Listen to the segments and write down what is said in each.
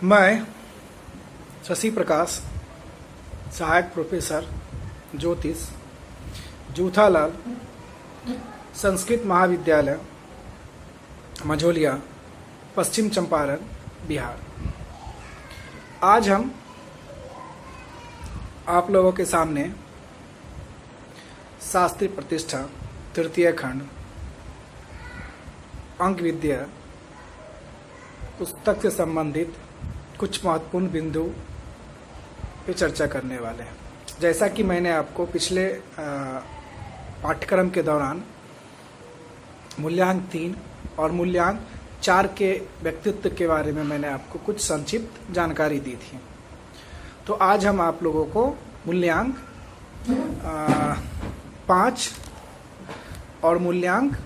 मैं शशि प्रकाश, सहायक प्रोफेसर ज्योतिष, जूथालाल संस्कृत महाविद्यालय, मझोलिया, पश्चिम चंपारण, बिहार। आज हम आप लोगों के सामने शास्त्री प्रतिष्ठा तृतीय खंड अंक विद्या पुस्तक से संबंधित कुछ महत्वपूर्ण बिंदु पे चर्चा करने वाले हैं। जैसा कि मैंने आपको पिछले पाठ्यक्रम के दौरान मूल्यांक 3 और मूल्यांक 4 के व्यक्तित्व के बारे में मैंने आपको कुछ संक्षिप्त जानकारी दी थी। तो आज हम आप लोगों को मूल्यांक 5 और मूल्यांक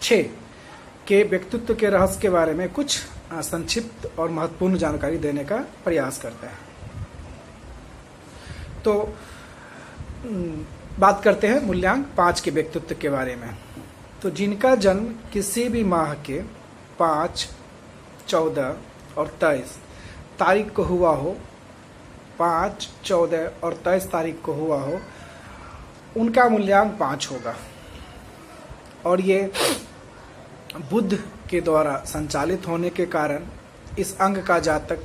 6 के व्यक्तित्व के रहस्य के बारे में कुछ संक्षिप्त और महत्वपूर्ण जानकारी देने का प्रयास करते हैं। तो बात करते हैं मूल्यांक 5 के व्यक्तित्व के बारे में। तो जिनका जन्म किसी भी माह के 5, 14 और 23 तारीख को हुआ हो, 5, 14 और 23 तारीख को हुआ हो, उनका मूल्यांक 5 होगा। और ये बुध के द्वारा संचालित होने के कारण इस अंग का जातक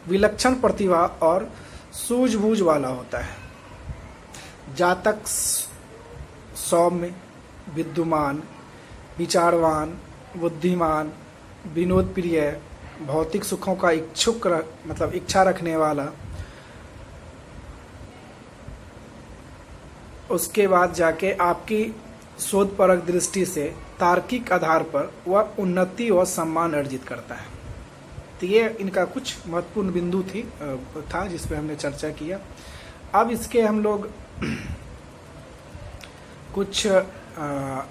विलक्षण प्रतिभा और सूझबूझ वाला होता है। जातक सौम्य, विद्वान, विचारवान, बुद्धिमान, विनोद प्रिय, भौतिक सुखों का इच्छा रखने वाला। उसके बाद जाके आपकी शोधपरक दृष्टि से तार्किक आधार पर वह उन्नति और सम्मान अर्जित करता है। तो ये इनका कुछ महत्वपूर्ण बिंदु था जिस पे हमने चर्चा किया। अब इसके हम लोग कुछ क्या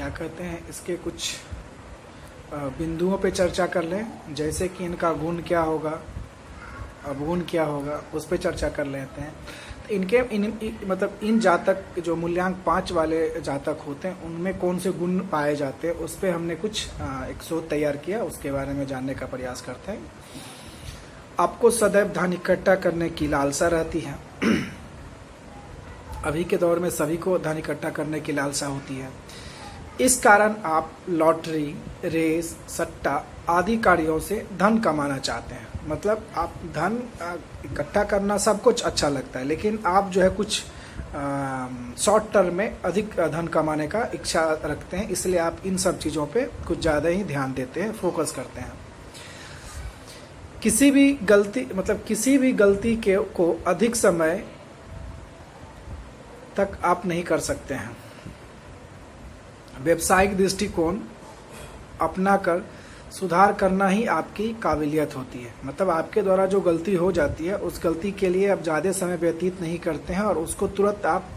कहते हैं, इसके कुछ बिंदुओं पे चर्चा कर लें। जैसे कि इनका गुण क्या होगा, अवगुण क्या होगा, उस पे चर्चा कर लेते हैं। इनके इन जातक जो मूल्यांक 5 वाले जातक होते हैं उनमें कौन से गुण पाए जाते हैं, उस पे हमने कुछ एक शोध तैयार किया, उसके बारे में जानने का प्रयास करते हैं। आपको सदैव धन इकट्ठा करने की लालसा रहती है। अभी के दौर में सभी को धन इकट्ठा करने की लालसा होती है। इस कारण आप लॉटरी, रेस, सट्टा आदि कार्यों से धन कमाना चाहते हैं। मतलब आप धन इकट्ठा करना सब कुछ अच्छा लगता है, लेकिन आप जो है कुछ शॉर्ट टर्म में अधिक धन कमाने का इच्छा रखते हैं, इसलिए आप इन सब चीज़ों पे कुछ ज़्यादा ही ध्यान देते हैं, फोकस करते हैं। किसी भी गलती को अधिक समय तक आप नहीं कर सकते हैं। व्यावसायिक दृष्टिकोण अपनाकर सुधार करना ही आपकी काबिलियत होती है। मतलब आपके द्वारा जो गलती हो जाती है उस गलती के लिए आप ज़्यादा समय व्यतीत नहीं करते हैं और उसको तुरंत आप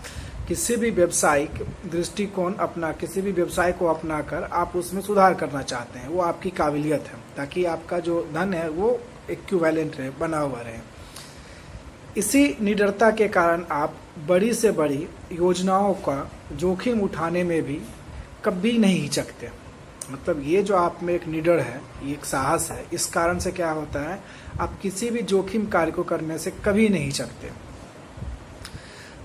किसी भी व्यावसायिक दृष्टिकोण किसी भी व्यवसाय को अपनाकर आप उसमें सुधार करना चाहते हैं। वो आपकी काबिलियत है, ताकि आपका जो धन है वो इक्विवेलेंट रहे, बना हुआ रहे। इसी निडरता के कारण आप बड़ी से बड़ी योजनाओं का जोखिम उठाने में भी कभी नहीं हिचकते। मतलब ये जो आप में एक निडर है, ये एक साहस है, इस कारण से क्या होता है, आप किसी भी जोखिम कार्य को करने से कभी नहीं हिचकते।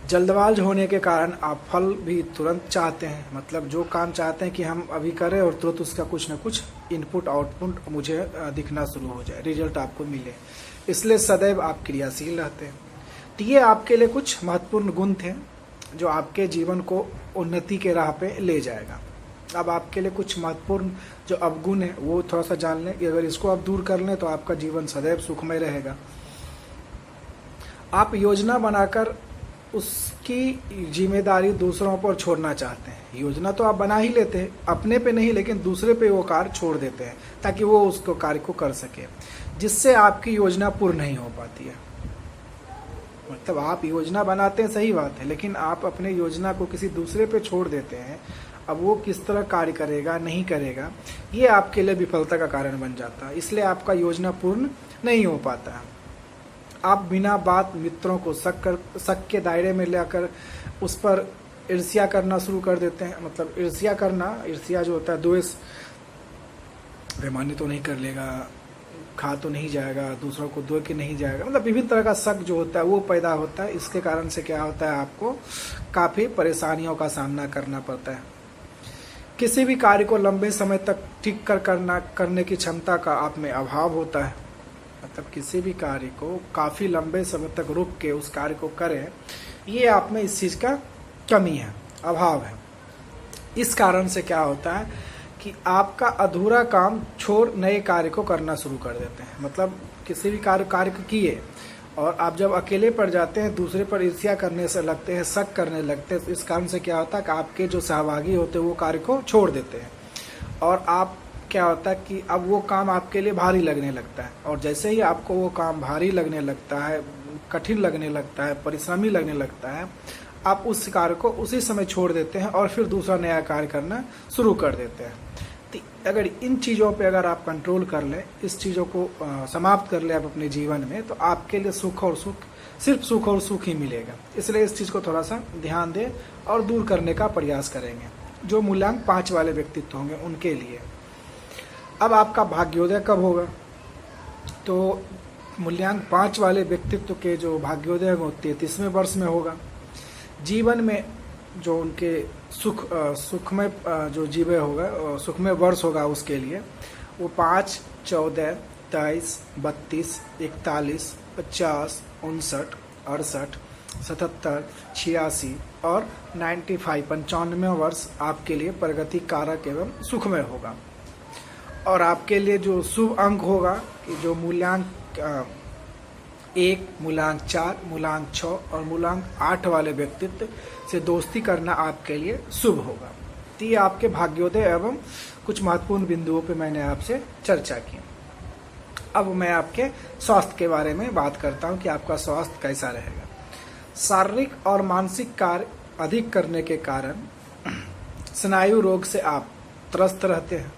जल्दबाज होने के कारण आप फल भी तुरंत चाहते हैं। मतलब जो काम चाहते हैं कि हम अभी करें और तुरंत उसका कुछ न कुछ इनपुट आउटपुट मुझे दिखना शुरू हो जाए, रिजल्ट आपको मिले, इसलिए सदैव आप क्रियाशील रहते हैं। तो ये आपके लिए कुछ महत्वपूर्ण गुण थे जो आपके जीवन को उन्नति के राह पे ले जाएगा। अब आपके लिए कुछ महत्वपूर्ण जो अवगुण है वो थोड़ा सा जान लें कि अगर इसको आप दूर कर लें तो आपका जीवन सदैव सुखमय रहेगा। आप योजना बनाकर उसकी जिम्मेदारी दूसरों पर छोड़ना चाहते हैं। योजना तो आप बना ही लेते हैं, अपने पे नहीं, लेकिन दूसरे पे वो कार्य छोड़ देते हैं ताकि वो उसको कार्य को कर सके, जिससे आपकी योजना पूर्ण नहीं हो पाती है। मतलब आप योजना बनाते हैं, सही बात है, लेकिन आप अपने योजना को किसी दूसरे पे छोड़ देते हैं। अब वो किस तरह कार्य करेगा, नहीं करेगा, ये आपके लिए विफलता का कारण बन जाता है, इसलिए आपका योजना पूर्ण नहीं हो पाता है। आप बिना बात मित्रों को शक के दायरे में लाकर उस पर ईर्ष्या करना शुरू कर देते हैं। मतलब ईर्ष्या जो होता है, द्वेष, बेईमानी तो नहीं कर लेगा, खा तो नहीं जाएगा, दूसरों को दे के नहीं जाएगा, मतलब विभिन्न तरह का शक जो होता है वो पैदा होता है। इसके कारण से क्या होता है, आपको काफ़ी परेशानियों का सामना करना पड़ता है। किसी भी कार्य को लंबे समय तक टिक कर करने की क्षमता का आप में अभाव होता है। मतलब किसी भी कार्य को काफ़ी लंबे समय तक रुक के उस कार्य को करें, ये आप में इस चीज़ का कमी है, अभाव है। इस कारण से क्या होता है कि आपका अधूरा काम छोड़ नए कार्य को करना शुरू कर देते हैं। मतलब किसी भी कार्य को किए और आप जब अकेले पड़ जाते हैं, दूसरे पर ईर्ष्या करने से लगते हैं, शक करने लगते हैं, तो इस कारण से क्या होता है कि आपके जो सहभागी होते हैं वो कार्य को छोड़ देते हैं और आप क्या होता है कि अब वो काम आपके लिए भारी लगने लगता है। और जैसे ही आपको वो काम भारी लगने लगता है, कठिन लगने लगता है, परिश्रमी लगने लगता है, आप उस कार्य को उसी समय छोड़ देते हैं और फिर दूसरा नया कार्य करना शुरू कर देते हैं। तो अगर इन चीज़ों पे अगर आप कंट्रोल कर लें, इस चीज़ों को समाप्त कर लें आप अपने जीवन में, तो आपके लिए सुख और सुख, सिर्फ सुख और सुख ही मिलेगा। इसलिए इस चीज़ को थोड़ा सा ध्यान दें और दूर करने का प्रयास करेंगे। जो मूल्यांक 5 वाले व्यक्तित्व होंगे उनके लिए। अब आपका भाग्योदय कब होगा? तो मूल्यांक 5 वाले व्यक्तित्व के जो भाग्योदय होती है 30वें वर्ष में होगा। जीवन में जो उनके सुखमय जो जीवन होगा, सुखमय वर्ष होगा उसके लिए, वो 5, 14, 23, 32, 41, 50, 59, 68, 77, 86 और 95 वर्ष आपके लिए प्रगति कारक एवं सुखमय होगा। और आपके लिए जो शुभ अंक होगा कि जो मूल्यांक 1, मूल्यांक 4, मूल्यांक 6 और मूल्यांक 8 वाले व्यक्तित्व से दोस्ती करना आपके लिए शुभ होगा। तो ये आपके भाग्योदय एवं कुछ महत्वपूर्ण बिंदुओं पे मैंने आपसे चर्चा की। अब मैं आपके स्वास्थ्य के बारे में बात करता हूँ कि आपका स्वास्थ्य कैसा रहेगा। शारीरिक और मानसिक कार्य अधिक करने के कारण स्नायु रोग से आप त्रस्त रहते हैं।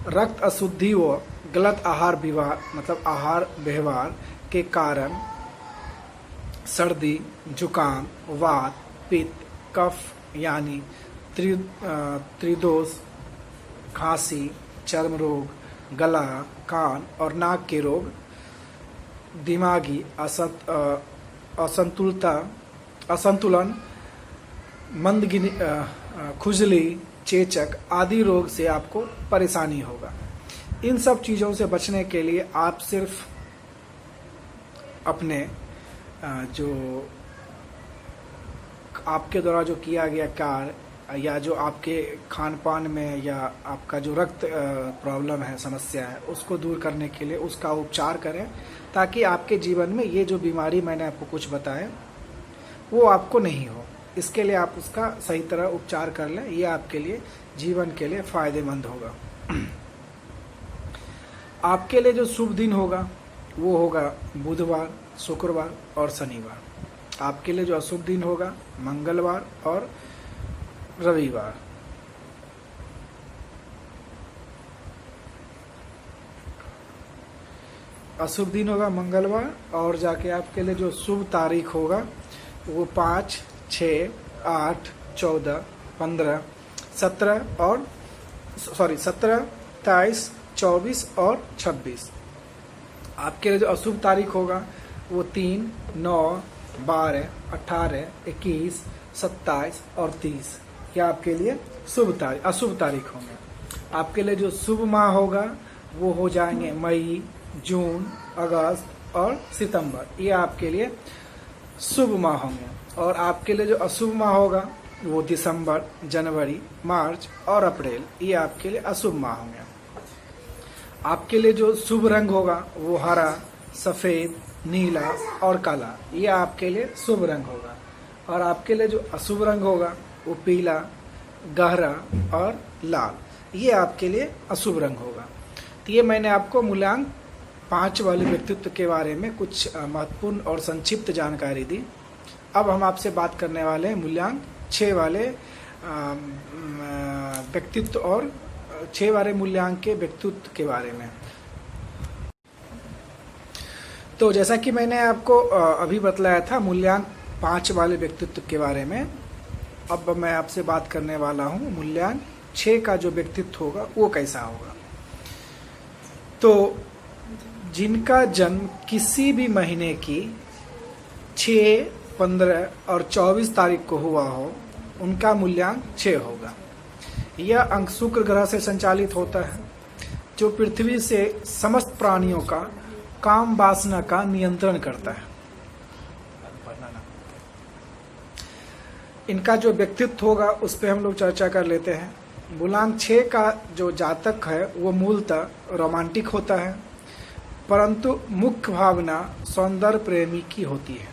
रक्त अशुद्धि व गलत आहार व्यवहार के कारण सर्दी, जुकाम, वात, पित्त, कफ यानी त्रिदोष, खांसी, चर्म रोग, गला, कान और नाक के रोग, दिमागी असंतुलन, मंदगिनी, खुजली, चेचक आदि रोग से आपको परेशानी होगा। इन सब चीज़ों से बचने के लिए आप सिर्फ अपने जो आपके द्वारा जो किया गया कार्य या जो आपके खान पान में या आपका जो रक्त प्रॉब्लम है, समस्या है, उसको दूर करने के लिए उसका उपचार करें, ताकि आपके जीवन में ये जो बीमारी मैंने आपको कुछ बताया वो आपको नहीं हो। इसके लिए आप उसका सही तरह उपचार कर लें, ये आपके लिए जीवन के लिए फायदेमंद होगा। आपके लिए जो शुभ दिन होगा वो होगा बुधवार, शुक्रवार और शनिवार। आपके लिए जो अशुभ दिन होगा मंगलवार और रविवार। अशुभ दिन होगा मंगलवार और जाके आपके लिए जो शुभ तारीख होगा वो 5, 6, 8, 14, 15, 17, 23, 24 और 26। आपके लिए जो अशुभ तारीख होगा वो 3, 9, 12, 18, 21, 27 और 30। यह आपके लिए अशुभ तारीख होंगे। आपके लिए जो शुभ माह होगा वो हो जाएंगे मई, जून, अगस्त और सितंबर। ये आपके लिए शुभ माह होंगे। और आपके लिए जो अशुभ माह होगा वो दिसंबर, जनवरी, मार्च और अप्रैल। ये आपके लिए अशुभ माह होंगे। आपके लिए जो शुभ रंग होगा वो हरा, सफ़ेद, नीला और काला। ये आपके लिए शुभ रंग होगा। और आपके लिए जो अशुभ रंग होगा वो पीला, गहरा और लाल। ये आपके लिए अशुभ रंग होगा। तो ये मैंने आपको मूल्यांक 5 वाले व्यक्तित्व के बारे में कुछ महत्वपूर्ण और संक्षिप्त जानकारी दी। अब हम आपसे बात करने वाले हैं मूल्यांक 6 वाले व्यक्तित्व और 6 वाले मूल्यांक के व्यक्तित्व के बारे में। तो जैसा कि मैंने आपको अभी बतलाया था मूल्यांक 5 वाले व्यक्तित्व के बारे में, अब मैं आपसे बात करने वाला हूँ मूल्यांक 6 का जो व्यक्तित्व होगा वो कैसा होगा। तो जिनका जन्म किसी भी महीने की 6, 15 और 24 तारीख को हुआ हो, उनका मूल्यांक 6 होगा। यह अंक शुक्र ग्रह से संचालित होता है, जो पृथ्वी से समस्त प्राणियों का काम वासना का नियंत्रण करता है। इनका जो व्यक्तित्व होगा उस पर हम लोग चर्चा कर लेते हैं। मूलांक 6 का जो जातक है वो मूलतः रोमांटिक होता है, परंतु मुख्य भावना सौंदर्य प्रेमी की होती है।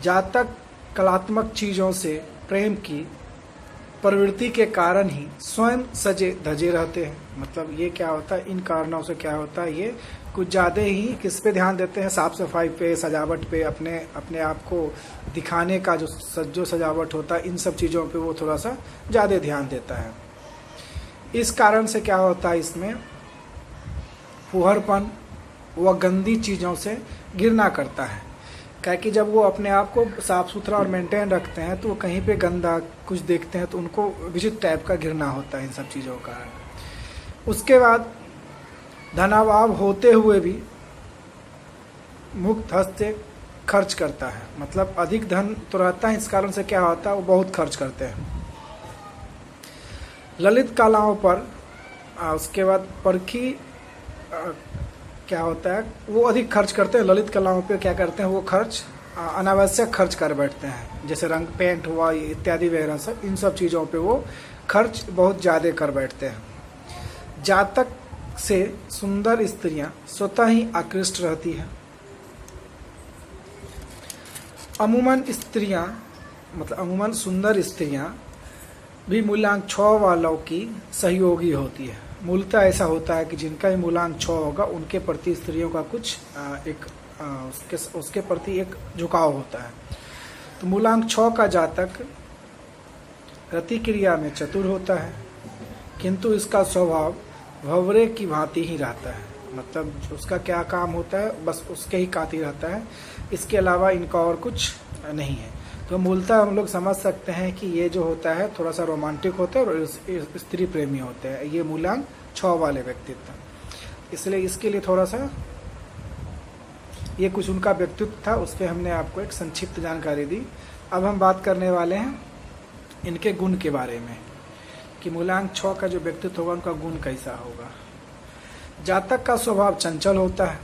जातक कलात्मक चीज़ों से प्रेम की प्रवृत्ति के कारण ही स्वयं सजे धजे रहते हैं। मतलब ये क्या होता है, इन कारणों से क्या होता है, ये कुछ ज़्यादा ही किस पे ध्यान देते हैं, साफ सफाई पे, सजावट पे, अपने आप को दिखाने का जो सजावट होता है, इन सब चीज़ों पे वो थोड़ा सा ज़्यादा ध्यान देता है। इस कारण से क्या होता है, इसमें फुहरपन व गंदी चीज़ों से घृणा करता है। क्या कि जब वो अपने आप को साफ सुथरा और मेंटेन रखते हैं तो वो कहीं पे गंदा कुछ देखते हैं तो उनको विचित्र टाइप का घृणा होता है इन सब चीज़ों का। उसके बाद धनाभाव होते हुए भी मुक्त हस्त से खर्च करता है। मतलब अधिक धन तो रहता है, इस कारण से क्या होता है, वो बहुत खर्च करते हैं। ललित कलाओं पर उसके बाद परखी क्या होता है, वो अधिक खर्च करते हैं। ललित कलाओं पे क्या करते हैं, वो खर्च अनावश्यक खर्च कर बैठते हैं, जैसे रंग पेंट हुआ इत्यादि वगैरह सब, इन सब चीज़ों पे वो खर्च बहुत ज़्यादा कर बैठते हैं। जातक से सुंदर स्त्रियां स्वतः ही आकृष्ट रहती हैं। अमूमन सुंदर स्त्रियां भी मूलांक 6 वालों की सहयोगी होती है। मूलतः ऐसा होता है कि जिनका भी मूलांक 6 होगा उनके प्रति स्त्रियों का कुछ उसके प्रति एक झुकाव होता है। तो मूलांक 6 का जातक रति क्रिया में चतुर होता है, किंतु इसका स्वभाव भंवरे की भांति ही रहता है। मतलब उसका क्या काम होता है, बस उसके ही काती रहता है, इसके अलावा इनका और कुछ नहीं है। तो मूलतः हम लोग समझ सकते हैं कि ये जो होता है थोड़ा सा रोमांटिक होता है और स्त्री प्रेमी होते हैं, ये मूलांक 6 वाले व्यक्तित्व। इसलिए इसके लिए थोड़ा सा ये कुछ उनका व्यक्तित्व था, उस पर हमने आपको एक संक्षिप्त जानकारी दी। अब हम बात करने वाले हैं इनके गुण के बारे में कि मूलांक 6 का जो व्यक्तित्व होगा उनका गुण कैसा होगा। जातक का स्वभाव चंचल होता है,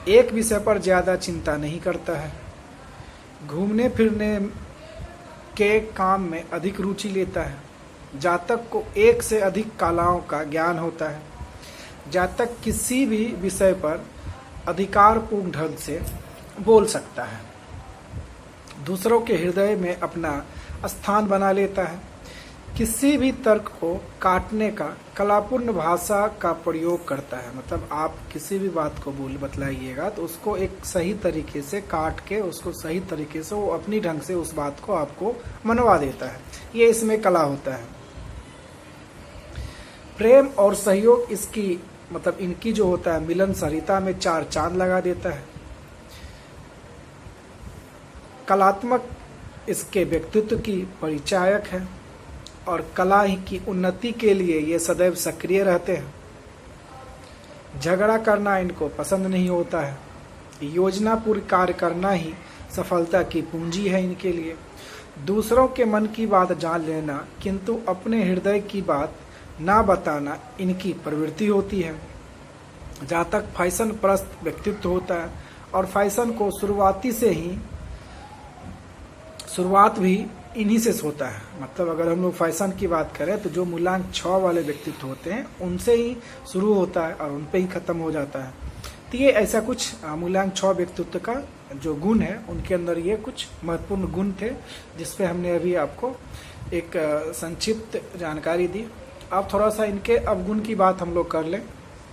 एक विषय पर ज़्यादा चिंता नहीं करता है, घूमने फिरने के काम में अधिक रुचि लेता है। जातक को एक से अधिक कलाओं का ज्ञान होता है। जातक किसी भी विषय पर अधिकारपूर्ण ढंग से बोल सकता है, दूसरों के हृदय में अपना स्थान बना लेता है। किसी भी तर्क को काटने का कलापूर्ण भाषा का प्रयोग करता है। मतलब आप किसी भी बात को बतलाइएगा तो उसको एक सही तरीके से काट के उसको सही तरीके से वो अपनी ढंग से उस बात को आपको मनवा देता है, ये इसमें कला होता है। प्रेम और सहयोग इसकी मतलब इनकी जो होता है मिलन सरिता में 4 चांद लगा देता है। कलात्मक इसके व्यक्तित्व की परिचायक है और कला की उन्नति के लिए ये सदैव सक्रिय रहते हैं। झगड़ा करना इनको पसंद नहीं होता है। योजनापूर्ण कार्य करना ही सफलता की पूंजी है इनके लिए। दूसरों के मन की बात जान लेना किंतु अपने हृदय की बात ना बताना इनकी प्रवृत्ति होती है। जातक फैशन प्रस्त व्यक्तित्व होता है और फैशन को शुरुआत भी इन्हीं से होता है। मतलब अगर हम लोग फैशन की बात करें तो जो मूलांक 6 वाले व्यक्तित्व होते हैं उनसे ही शुरू होता है और उन पे ही खत्म हो जाता है। तो ये ऐसा कुछ मूलांक 6 व्यक्तित्व का जो गुण है उनके अंदर ये कुछ महत्वपूर्ण गुण थे जिसपे हमने अभी आपको एक संक्षिप्त जानकारी दी। अब थोड़ा सा इनके अवगुण की बात हम लोग कर लें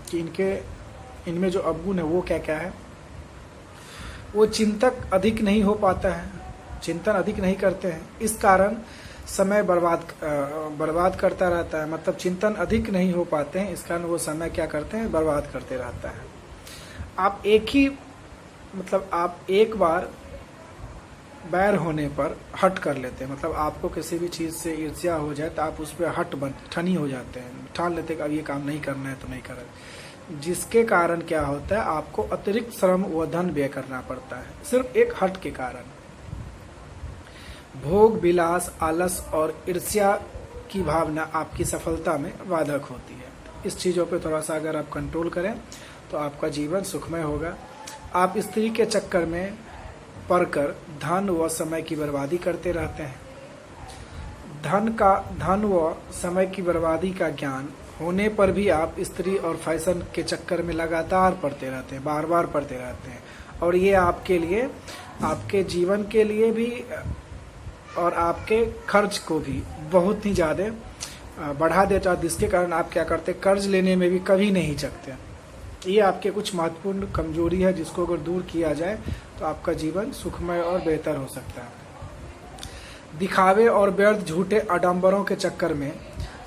कि इनमें जो अवगुण है वो क्या क्या है। वो चिंतक अधिक नहीं हो पाता है, चिंतन अधिक नहीं करते हैं, इस कारण समय बर्बाद करता रहता है। मतलब चिंतन अधिक नहीं हो पाते हैं, इस कारण वो समय क्या करते हैं, बर्बाद करते रहता है। आप एक बार बैर होने पर हट कर लेते हैं। मतलब आपको किसी भी चीज़ से ईर्ष्या हो जाए तो आप उस पर ठनी हो जाते हैं, ठान लेते हैं कि अब ये काम नहीं करना है तो नहीं करें, जिसके कारण क्या होता है आपको अतिरिक्त श्रम व धन व्यय करना पड़ता है सिर्फ एक हट के कारण। भोग विलास, आलस और ईर्ष्या की भावना आपकी सफलता में बाधक होती है। इस चीज़ों पे थोड़ा सा अगर आप कंट्रोल करें तो आपका जीवन सुखमय होगा। आप स्त्री के चक्कर में पड़कर धन व समय की बर्बादी करते रहते हैं। धन व समय की बर्बादी का ज्ञान होने पर भी आप स्त्री और फैशन के चक्कर में लगातार पड़ते रहते हैं, बार बार पड़ते रहते हैं, और ये आपके लिए, आपके जीवन के लिए भी और आपके खर्च को भी बहुत ही ज़्यादा बढ़ा देता है, जिसके कारण आप क्या करते हैं, कर्ज लेने में भी कभी नहीं चकते। ये आपके कुछ महत्वपूर्ण कमजोरी है जिसको अगर दूर किया जाए तो आपका जीवन सुखमय और बेहतर हो सकता है। दिखावे और व्यर्थ झूठे आडंबरों के चक्कर में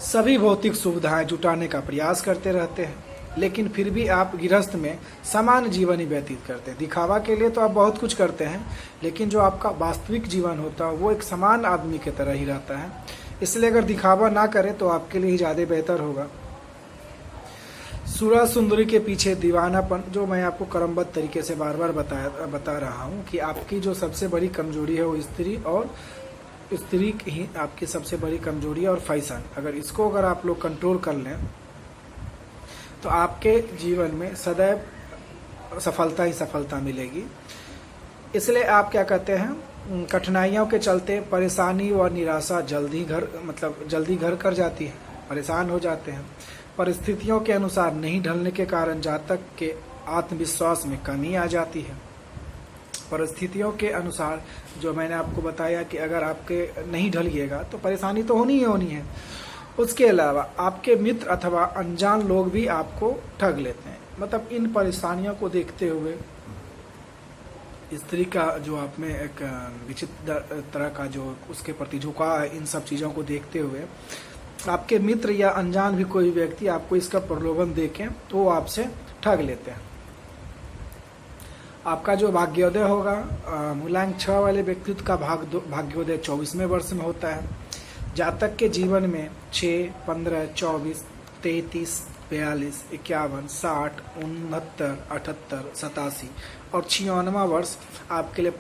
सभी भौतिक सुविधाएं जुटाने का प्रयास करते रहते हैं, लेकिन फिर भी आप गृहस्थ में समान जीवन ही व्यतीत करते हैं। दिखावा के लिए तो आप बहुत कुछ करते हैं, लेकिन जो आपका वास्तविक जीवन होता है वो एक समान आदमी की तरह ही रहता है। इसलिए अगर दिखावा ना करें तो आपके लिए ही ज़्यादा बेहतर होगा। सुरा सुंदरी के पीछे दीवानापन, जो मैं आपको क्रमबद्ध तरीके से बार बार बता रहा हूँ कि आपकी जो सबसे बड़ी कमजोरी है वो स्त्री ही आपकी सबसे बड़ी कमजोरी है, और फैशन, अगर आप लोग कंट्रोल कर लें तो आपके जीवन में सदैव सफलता ही सफलता मिलेगी। इसलिए आप क्या कहते हैं, कठिनाइयों के चलते परेशानी व निराशा जल्दी घर कर जाती है, परेशान हो जाते हैं। परिस्थितियों के अनुसार नहीं ढलने के कारण जातक के आत्मविश्वास में कमी आ जाती है। परिस्थितियों के अनुसार, जो मैंने आपको बताया कि अगर आपके नहीं ढलिएगा तो परेशानी तो होनी ही होनी है। उसके अलावा आपके मित्र अथवा अनजान लोग भी आपको ठग लेते हैं। मतलब इन परेशानियों को देखते हुए स्त्री का जो आप में एक विचित्र तरह का जो उसके प्रति झुकाव है, इन सब चीज़ों को देखते हुए आपके मित्र या अनजान भी कोई व्यक्ति आपको इसका प्रलोभन देके तो वो आपसे ठग लेते हैं। आपका जो भाग्योदय होगा, मूलांक 6 वाले व्यक्तित्व का भाग्योदय 24वें वर्ष में होता है। जातक के जीवन में 6, 15, 24, 33, 42, 51, 60, 69, 78, 87 और 96वां वर्ष आपके लिए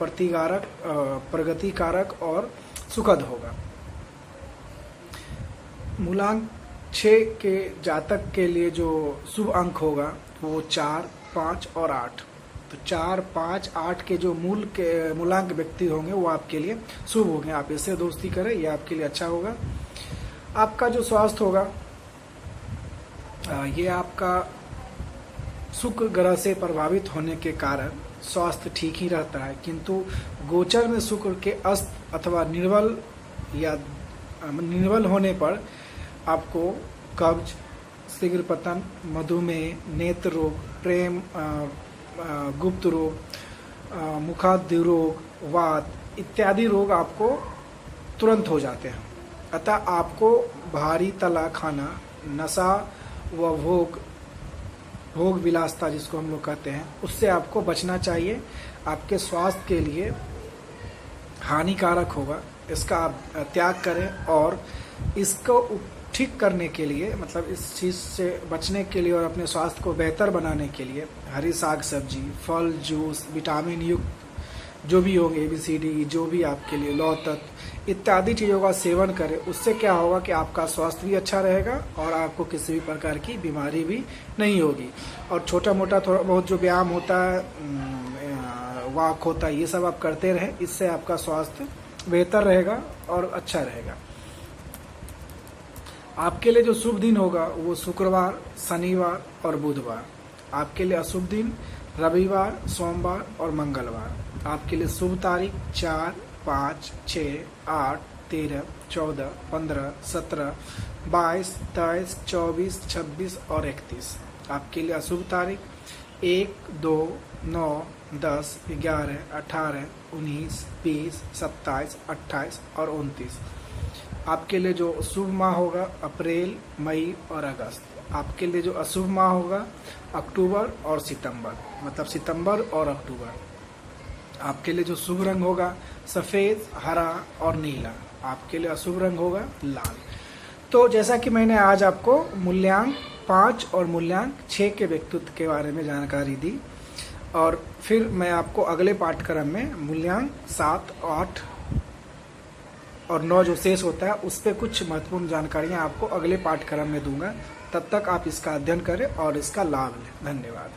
प्रगतिकारक और सुखद होगा। मूलांक 6 के जातक के लिए जो शुभ अंक होगा वो 4, 5 और 8। तो 4, 5, 8 के जो मूलांक व्यक्ति होंगे वो आपके लिए शुभ होंगे। आप इससे दोस्ती करें, ये आपके लिए अच्छा होगा। आपका जो स्वास्थ्य होगा ये आपका शुक्र ग्रह से प्रभावित होने के कारण स्वास्थ्य ठीक ही रहता है, किंतु गोचर में शुक्र के अस्त अथवा निर्बल होने पर आपको कब्ज, शीघ्र पतन, मधुमेह, नेत्र रोग, प्रेम, गुप्त रोग, मुखाद्य रोग, वात इत्यादि रोग आपको तुरंत हो जाते हैं। अतः आपको भारी तला खाना, नशा व भोग विलासता जिसको हम लोग कहते हैं, उससे आपको बचना चाहिए। आपके स्वास्थ्य के लिए हानिकारक होगा, इसका आप त्याग करें। और इसको ठीक करने के लिए, मतलब इस चीज़ से बचने के लिए और अपने स्वास्थ्य को बेहतर बनाने के लिए हरी साग सब्जी, फल, जूस, विटामिन युक्त जो भी होंगे, ABCD जो भी आपके लिए, लौह तत्व इत्यादि चीज़ों का सेवन करें। उससे क्या होगा कि आपका स्वास्थ्य भी अच्छा रहेगा और आपको किसी भी प्रकार की बीमारी भी नहीं होगी। और छोटा मोटा थोड़ा बहुत जो व्यायाम होता है, वॉक होता है, ये सब आप करते रहें, इससे आपका स्वास्थ्य बेहतर रहेगा और अच्छा रहेगा। आपके लिए जो शुभ दिन होगा वो शुक्रवार, शनिवार और बुधवार। आपके लिए अशुभ दिन रविवार, सोमवार और मंगलवार। आपके लिए शुभ तारीख 4, 5, 6, 8, 13, 14, 15, 17, 22, 23, 24, 26 और 31। आपके लिए अशुभ तारीख 1, 2, 9, 10, 11, 18, 19, 20, 27, 28 और 29। आपके लिए जो शुभ माह होगा अप्रैल, मई और अगस्त। आपके लिए जो अशुभ माह होगा अक्टूबर और सितंबर, मतलब सितंबर और अक्टूबर। आपके लिए जो शुभ रंग होगा सफ़ेद, हरा और नीला। आपके लिए अशुभ रंग होगा लाल। तो जैसा कि मैंने आज आपको मूल्यांक 5 और मूल्यांक 6 के व्यक्तित्व के बारे में जानकारी दी, और फिर मैं आपको अगले पाठ्यक्रम में मूल्यांक 7, 8 और 9 जो शेष होता है उस पर कुछ महत्वपूर्ण जानकारियाँ आपको अगले पाठ्यक्रम में दूंगा। तब तक आप इसका अध्ययन करें और इसका लाभ लें। धन्यवाद।